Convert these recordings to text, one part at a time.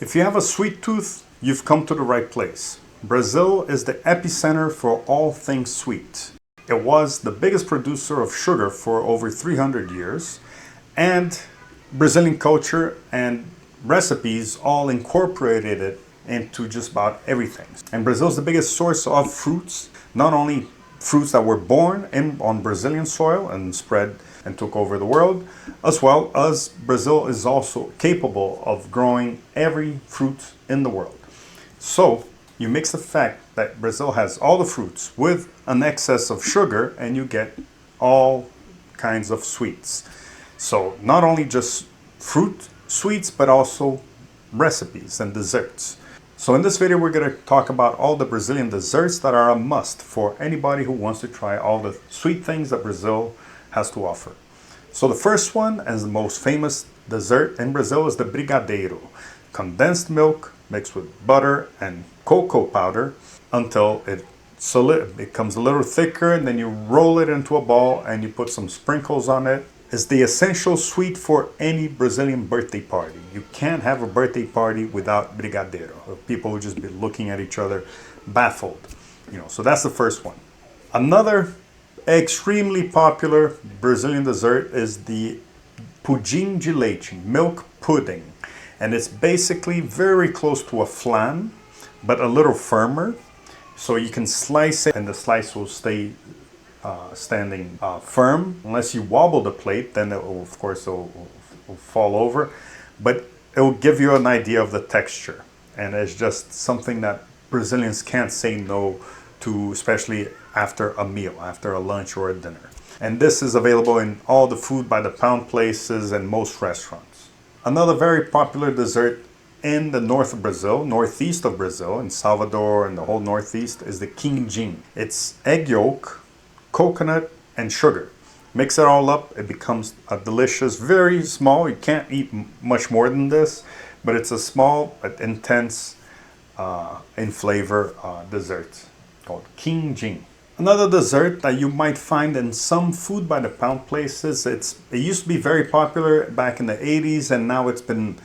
If you have a sweet tooth, you've come to the right place. Brazil is the epicenter for all things sweet. It was the biggest producer of sugar for over 300 years, and Brazilian culture and recipes all incorporated it into just about everything. And Brazil is the biggest source of fruits, not only fruits that were born on Brazilian soil and spread and took over the world, as well as Brazil is also capable of growing every fruit in the world. So you mix the fact that Brazil has all the fruits with an excess of sugar and you get all kinds of sweets. So not only just fruit sweets, but also recipes and desserts. So in this video, we're going to talk about all the Brazilian desserts that are a must for anybody who wants to try all the sweet things that Brazil has to offer. So the first one, and the most famous dessert in Brazil, is the Brigadeiro. Condensed milk mixed with butter and cocoa powder until it becomes a little thicker, and then you roll it into a ball and you put some sprinkles on it. It's the essential sweet for any Brazilian birthday party. You can't have a birthday party without Brigadeiro. People will just be looking at each other baffled. So that's the first one. Another extremely popular Brazilian dessert is the Pudim de leite, milk pudding. And it's basically very close to a flan, but a little firmer. So you can slice it and the slice will stay standing firm. Unless you wobble the plate, then it will, of course, will fall over. But it will give you an idea of the texture. And it's just something that Brazilians can't say no to, especially after a meal, after a lunch or a dinner. And this is available in all the food by the pound places and most restaurants. Another very popular dessert in the north of Brazil, northeast of Brazil, in Salvador and the whole northeast, is the Quindim. It's egg yolk, coconut, and sugar. Mix it all up, it becomes a delicious, very small, you can't eat much more than this, but it's a small but intense in flavor dessert called Quindim. Another dessert that you might find in some food by the pound places, it used to be very popular back in the 80s, and now it's been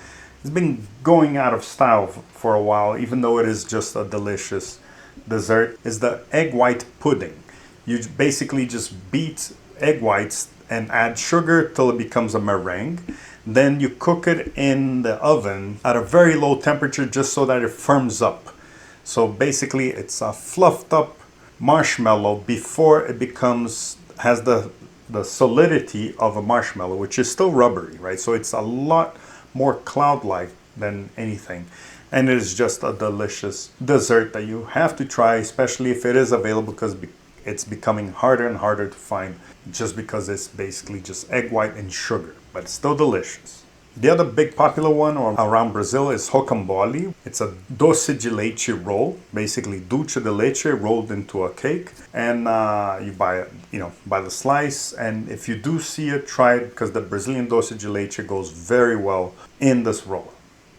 going out of style for a while, even though it is just a delicious dessert, is the egg white pudding. You basically just beat egg whites and add sugar till it becomes a meringue. Then you cook it in the oven at a very low temperature just so that it firms up. So basically it's a fluffed up marshmallow before it has the solidity of a marshmallow, which is still rubbery, right? So it's a lot more cloud-like than anything. And it is just a delicious dessert that you have to try, especially if it is available, because it's becoming harder and harder to find just because it's basically just egg white and sugar, but it's still delicious. The other big popular one around Brazil is Rocambole. It's a doce de leite roll, basically dulce de leite rolled into a cake, and you buy it, by the slice. And if you do see it, try it, because the Brazilian doce de leite goes very well in this roll.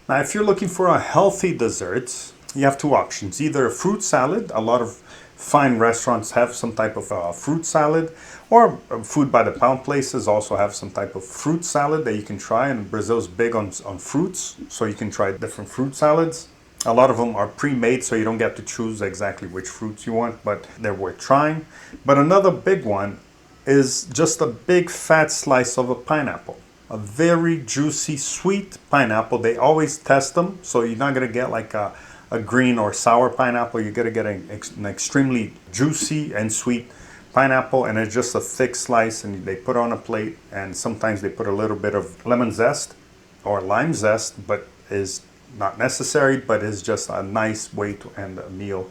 Now, if you're looking for a healthy dessert, you have two options: either a fruit salad. A lot of fine restaurants have some type of fruit salad, or food by the pound places also have some type of fruit salad that you can try. And Brazil's big on fruits, so you can try different fruit salads. A lot of them are pre-made, so you don't get to choose exactly which fruits you want, but they're worth trying. But another big one is just a big fat slice of a pineapple. A very juicy, sweet pineapple. They always test them, so you're not gonna get like a green or sour pineapple. You're gonna get an extremely juicy and sweet pineapple, and it's just a thick slice, and they put it on a plate, and sometimes they put a little bit of lemon zest or lime zest, but is not necessary, but is just a nice way to end a meal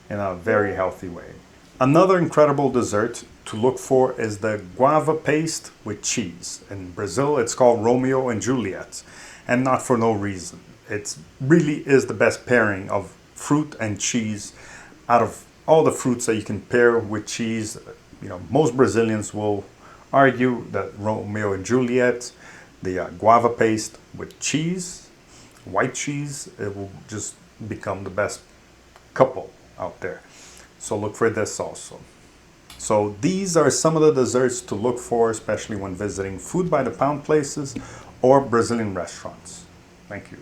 in a very healthy way. Another incredible dessert to look for is the guava paste with cheese. In Brazil, it's called Romeo and Juliet, and not for no reason. It really is the best pairing of fruit and cheese out of all the fruits that you can pair with cheese. Most Brazilians will argue that Romeo and Juliet, the guava paste with cheese, white cheese, it will just become the best couple out there. So look for this also. So these are some of the desserts to look for, especially when visiting food by the pound places or Brazilian restaurants. Thank you.